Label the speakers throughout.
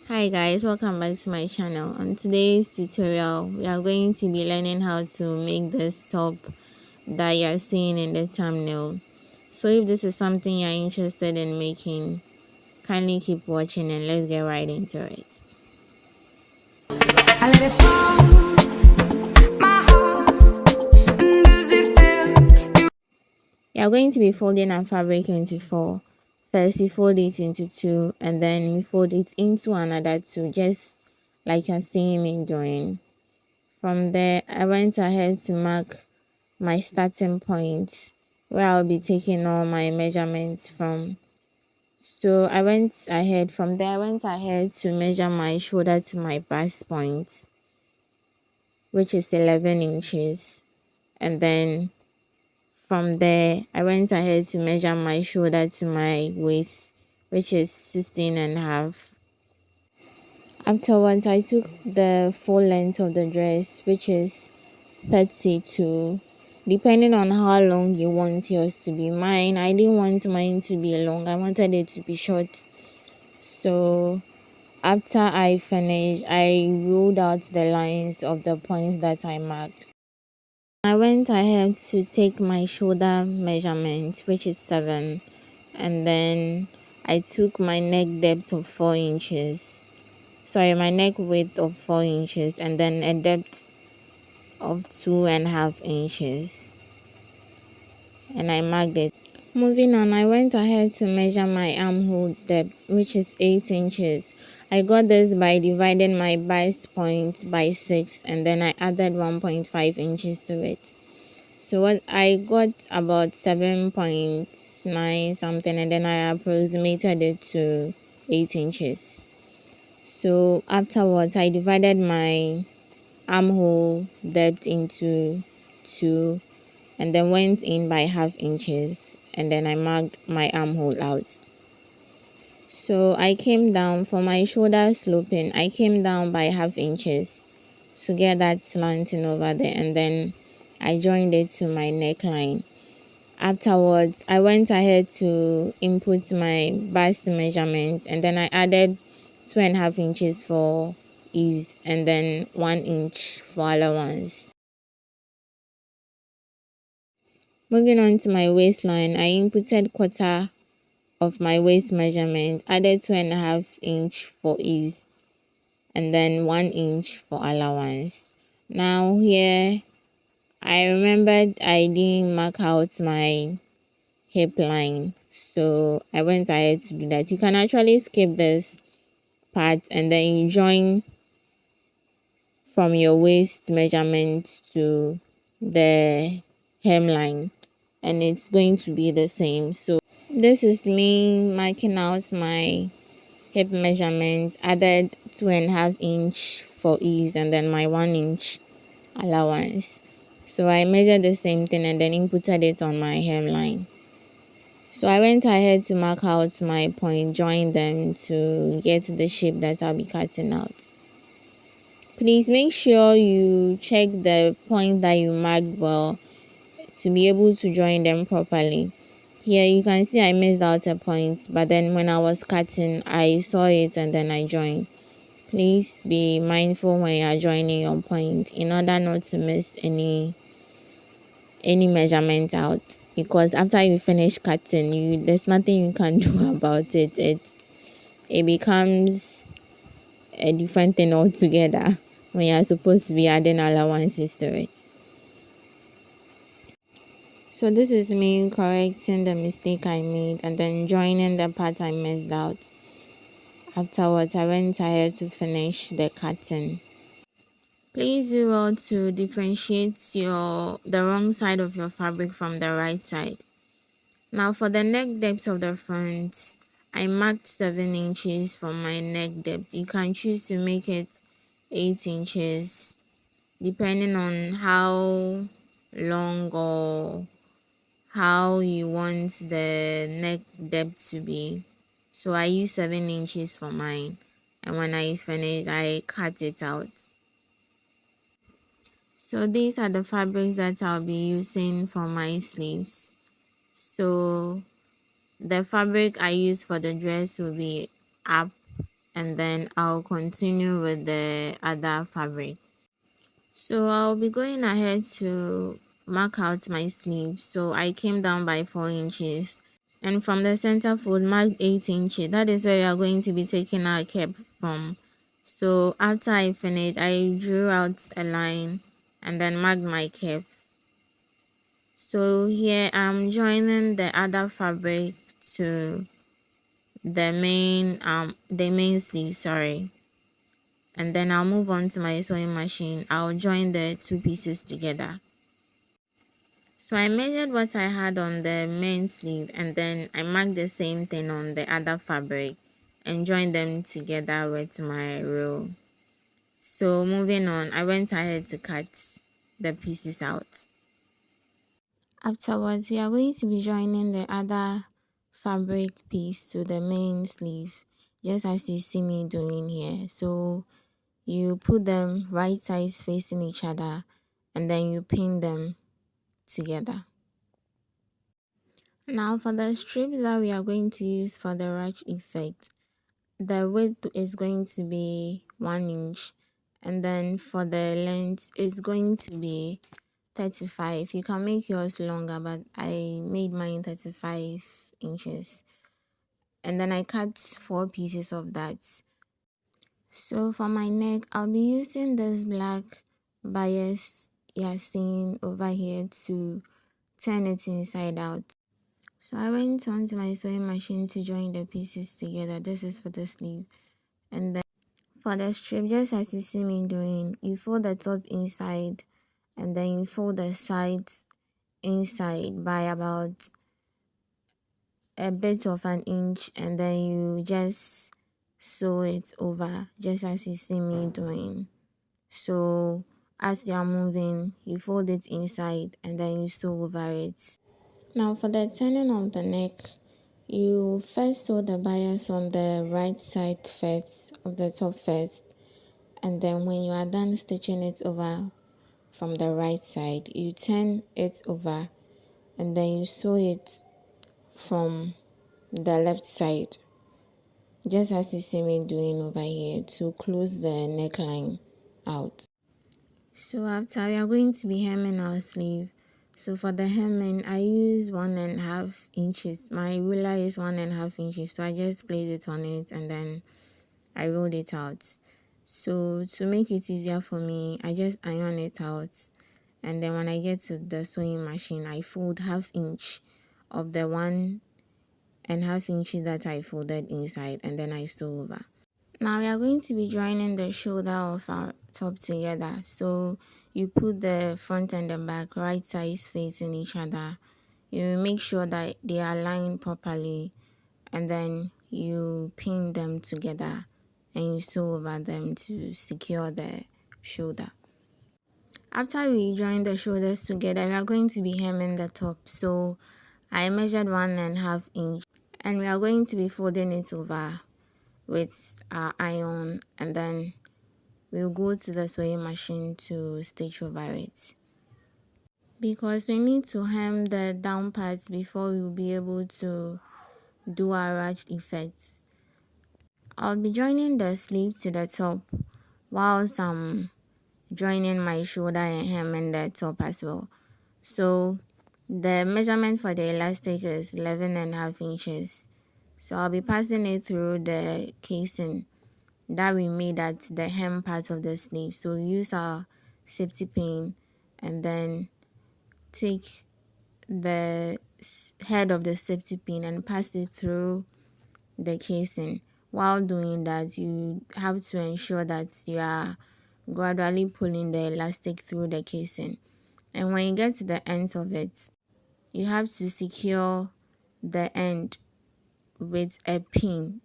Speaker 1: Hi guys, welcome back to my channel. On today's tutorial, we are going to be learning how to make this top that you are seeing in the thumbnail. So if this is something you are interested in making, kindly keep watching and let's get right into it. I let it fall, my heart, does it feel? You are going to be folding our fabric into four. First, you fold it into two, and then you fold it into another two, just like you're seeing me doing. From there, I went ahead to mark my starting point where I'll be taking all my measurements from. So I went ahead to measure my shoulder to my bust point, which is 11 inches. And then from there, I went ahead to measure my shoulder to my waist, which is 16 and a half. Afterwards, I took the full length of the dress, which is 32, depending on how long you want yours to be. I didn't want mine to be long, I wanted it to be short. So after I finished, I ruled out the lines of the points that I marked. I went ahead to take my shoulder measurement, which is 7, and then I took my neck depth of 4 inches. My neck width of 4 inches, and then a depth of 2.5 inches, and I marked it. Moving on, I went ahead to measure my armhole depth, which is 8 inches. I got this by dividing my bust point by 6, and then I added 1.5 inches to it. So what I got about 7.9 something, and then I approximated it to 8 inches. So afterwards, I divided my armhole depth into 2, and then went in by 0.5 inches, and then I marked my armhole out. So I came down for my shoulder sloping. I came down by 0.5 inches to get that slanting over there, and then I joined it to my neckline. Afterwards, I went ahead to input my bust measurements, and then I added 2.5 inches for ease, and then 1 inch for allowance. Moving on to my waistline, I inputted quarter of my waist measurement, added 2.5 inch for ease, and then 1 inch for allowance. Now here, I remembered I didn't mark out my hip line, so I went ahead to do that. You can actually skip this part and then you join from your waist measurement to the hemline, and it's going to be the same. So this is me marking out my hip measurement, added 2.5 inch for ease, and then my 1 inch allowance. So I measured the same thing and then inputted it on my hemline. So I went ahead to mark out my point, join them to get the shape that I'll be cutting out. Please make sure you check the point that you marked well to be able to join them properly. Here you can see I missed out a point, but then when I was cutting, I saw it and then I joined. Please be mindful when you are joining your point in order not to miss any measurement out, because after you finish cutting, there's nothing you can do about it. It becomes a different thing altogether when you're supposed to be adding allowances to it. So this is me correcting the mistake I made and then joining the part I missed out. Afterwards, I went ahead to finish the cutting. Please do well to differentiate the wrong side of your fabric from the right side. Now for the neck depth of the front, I marked 7 inches for my neck depth. You can choose to make it 8 inches depending on how long or how you want the neck depth to be. So I used 7 inches for mine, and when I finished, I cut it out. So these are the fabrics that I'll be using for my sleeves. So the fabric I use for the dress will be up and then I'll continue with the other fabric. So I'll be going ahead to mark out my sleeve. So I came down by 4 inches, and from the center fold mark 8 inches. That is where we are going to be taking our cap from. So after I finished, I drew out a line and then marked my cap. So here I'm joining the other fabric to the main sleeve, sorry. And then I'll move on to my sewing machine. I'll join the two pieces together. So I measured what I had on the main sleeve, and then I marked the same thing on the other fabric and joined them together with my rule. So moving on, I went ahead to cut the pieces out. Afterwards, we are going to be joining the other fabric piece to the main sleeve, just as you see me doing here. So you put them right sides facing each other, and then you pin them together. Now for the strips that we are going to use for the ruched effect, the width is going to be 1 inch, and then for the length it's going to be 35. You can make yours longer, but I made mine 35 inches. And then I cut 4 pieces of that. So for my neck, I'll be using this black bias you're seeing over here to turn it inside out. So I went on to my sewing machine to join the pieces together. This is for the sleeve. And then for the strip, just as you see me doing, you fold the top inside and then you fold the sides inside by about a bit of an inch, and then you just sew it over just as you see me doing. So as you are moving, you fold it inside and then you sew over it. Now for the turning of the neck, you first sew the bias on the right side first of the top first, and then when you are done stitching it over from the right side, you turn it over and then you sew it from the left side, just as you see me doing over here, to close the neckline out. So after, we are going to be hemming our sleeve. So for the hemming, I use 1.5 inches. My ruler is 1.5 inches, so I just place it on it and then I rolled it out. So to make it easier for me, I just iron it out, and then when I get to the sewing machine, I fold 1/2 inch of the 1.5 inches that I folded inside, and then I sew over. Now we are going to be joining the shoulder of our top together. So you put the front and the back right sides facing each other. You make sure that they are aligned properly, and then you pin them together and you sew over them to secure the shoulder. After we join the shoulders together, we are going to be hemming the top. So I measured 1.5 inch, and we are going to be folding it over with our iron, and then we'll go to the sewing machine to stitch over it, because we need to hem the down parts before we'll be able to do our ruched effects. I'll be joining the sleeve to the top whilst I'm joining my shoulder and hemming the top as well. So the measurement for the elastic is 11.5 inches. So I'll be passing it through the casing that we made at the hem part of the sleeve. So we use our safety pin and then take the head of the safety pin and pass it through the casing. While doing that, you have to ensure that you are gradually pulling the elastic through the casing. And when you get to the ends of it, you have to secure the end with a pin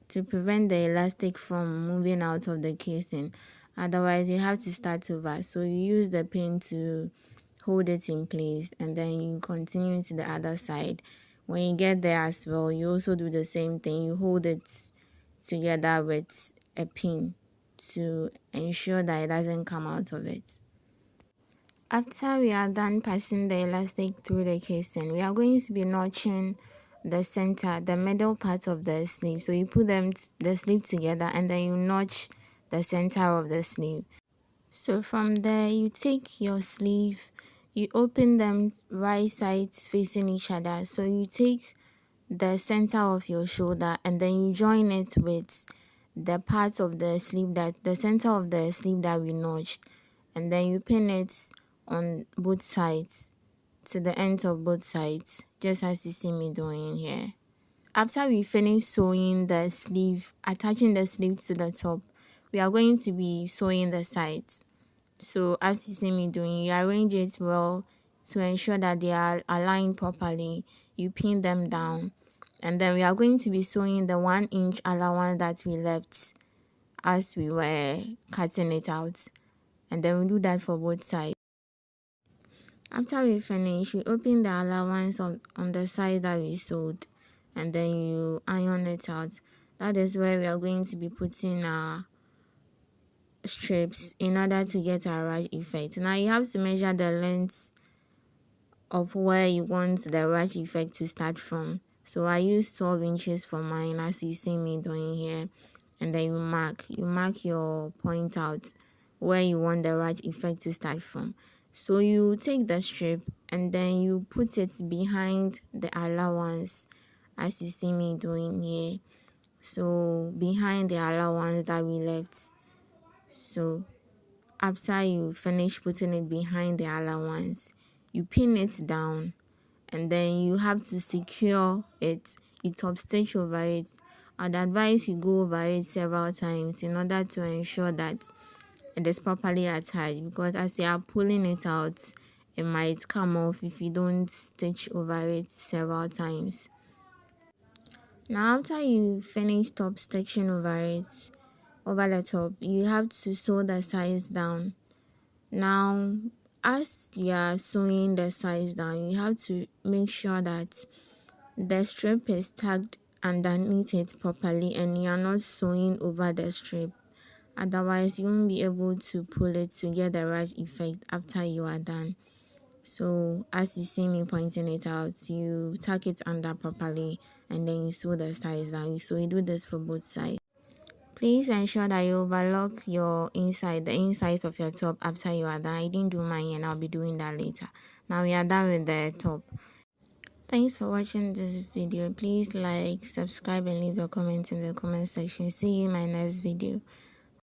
Speaker 1: to prevent the elastic from moving out of the casing. Otherwise, you have to start over. So you use the pin to hold it in place, and then you continue to the other side. When you get there as well, you also do the same thing. You hold it together with a pin to ensure that it doesn't come out of it. After we are done passing the elastic through the casing, we are going to be notching the center, the middle part of the sleeve. So you put the sleeve together, and then you notch the center of the sleeve. So from there, you take your sleeve, you open them right sides facing each other. So you take the center of your shoulder, and then you join it with the part of the sleeve, that the center of the sleeve that we notched, and then you pin it on both sides, to the ends of both sides, just as you see me doing here. After we finish sewing the sleeve, attaching the sleeve to the top, we are going to be sewing the sides. So as you see me doing, you arrange it well to ensure that they are aligned properly. You pin them down, and then we are going to be sewing the 1-inch allowance that we left as we were cutting it out, and then we do that for both sides. After we finish, we open the allowance on the side that we sewed, and then you iron it out. That is where we are going to be putting our strips in order to get our ruch effect. Now you have to measure the length of where you want the ruch effect to start from. So I use 12 inches for mine, as you see me doing here, and then you mark your point out where you want the ruch effect to start from. So you take the strip, and then you put it behind the allowance, as you see me doing here. So behind the allowance that we left. So after you finish putting it behind the allowance, you pin it down, and then you have to secure it. You top stitch over it. I'd advise you go over it several times in order to ensure that it is properly attached, because as you are pulling it out, it might come off if you don't stitch over it several times. Now after you finish top stitching over it, over the top, you have to sew the sides down. Now, as you are sewing the sides down, you have to make sure that the strip is tucked underneath it properly, and you are not sewing over the strip. Otherwise, you won't be able to pull it to get the right effect after you are done. So as you see me pointing it out, you tuck it under properly, and then you sew the sides down. So you do this for both sides. Please ensure that you overlock the insides of your top after you are done. I didn't do mine, and I'll be doing that later. Now we are done with the top. Thanks for watching this video. Please like, subscribe, and leave your comments in the comment section. See you in my next video.